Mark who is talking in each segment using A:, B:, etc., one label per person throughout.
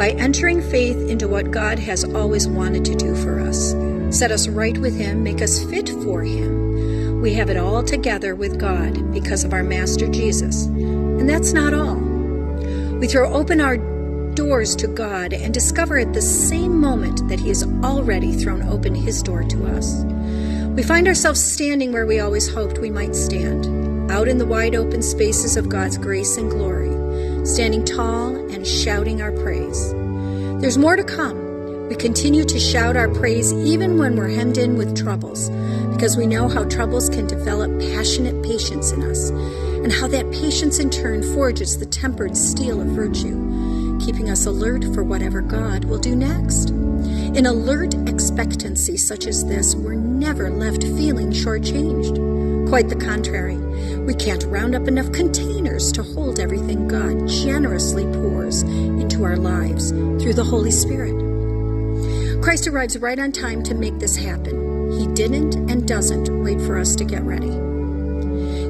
A: by entering faith into what God has always wanted to do for us, set us right with Him, make us fit for Him. We have it all together with God because of our Master Jesus. And that's not all. We throw open our doors to God and discover at the same moment that He has already thrown open His door to us. We find ourselves standing where we always hoped we might stand, out in the wide open spaces of God's grace and glory, standing tall and shouting our praise. There's more to come. We continue to shout our praise even when we're hemmed in with troubles, because we know how troubles can develop passionate patience in us, and how that patience in turn forges the tempered steel of virtue, keeping us alert for whatever God will do next. In alert expectancy such as this, we're never left feeling shortchanged. Quite the contrary. We can't round up enough containers to hold everything God generously pours into our lives through the Holy Spirit. Christ arrives right on time to make this happen. He didn't and doesn't wait for us to get ready.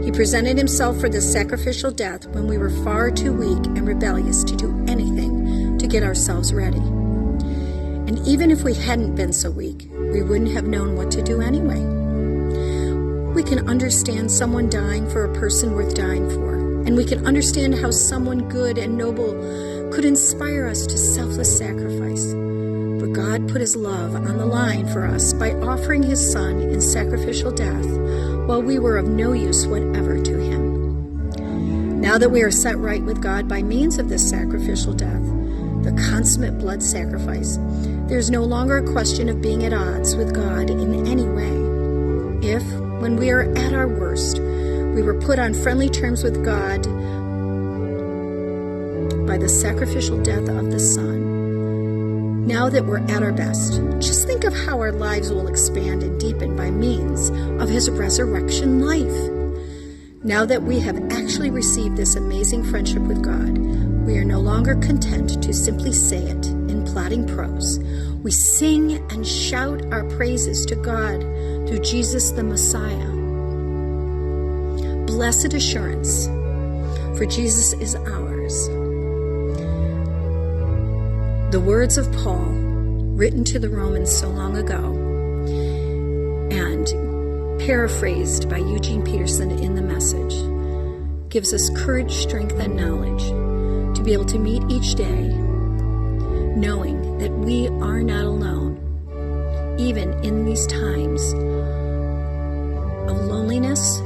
A: He presented Himself for this sacrificial death when we were far too weak and rebellious to do anything to get ourselves ready. And even if we hadn't been so weak, we wouldn't have known what to do anyway. We can understand someone dying for a person worth dying for, and we can understand how someone good and noble could inspire us to selfless sacrifice. But God put His love on the line for us by offering His Son in sacrificial death while we were of no use whatever to Him. Now that we are set right with God by means of this sacrificial death, the consummate blood sacrifice, there's no longer a question of being at odds with God in any way. If, when we are at our worst, we were put on friendly terms with God by the sacrificial death of the Son, now that we're at our best, just think of how our lives will expand and deepen by means of His resurrection life. Now that we have actually received this amazing friendship with God, we are no longer content to simply say it in plodding prose. We sing and shout our praises to God through Jesus the Messiah. Blessed assurance, for Jesus is ours. The words of Paul, written to the Romans so long ago, and paraphrased by Eugene Peterson in The Message, gives us courage, strength, and knowledge to be able to meet each day, knowing that we are not alone, even in these times of loneliness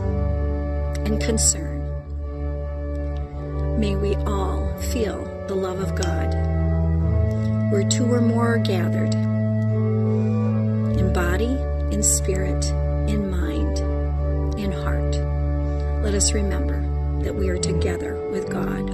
A: and concern. May we all feel the love of God, where two or more are gathered, in body, in spirit, in mind, in heart. Let us remember that we are together with God.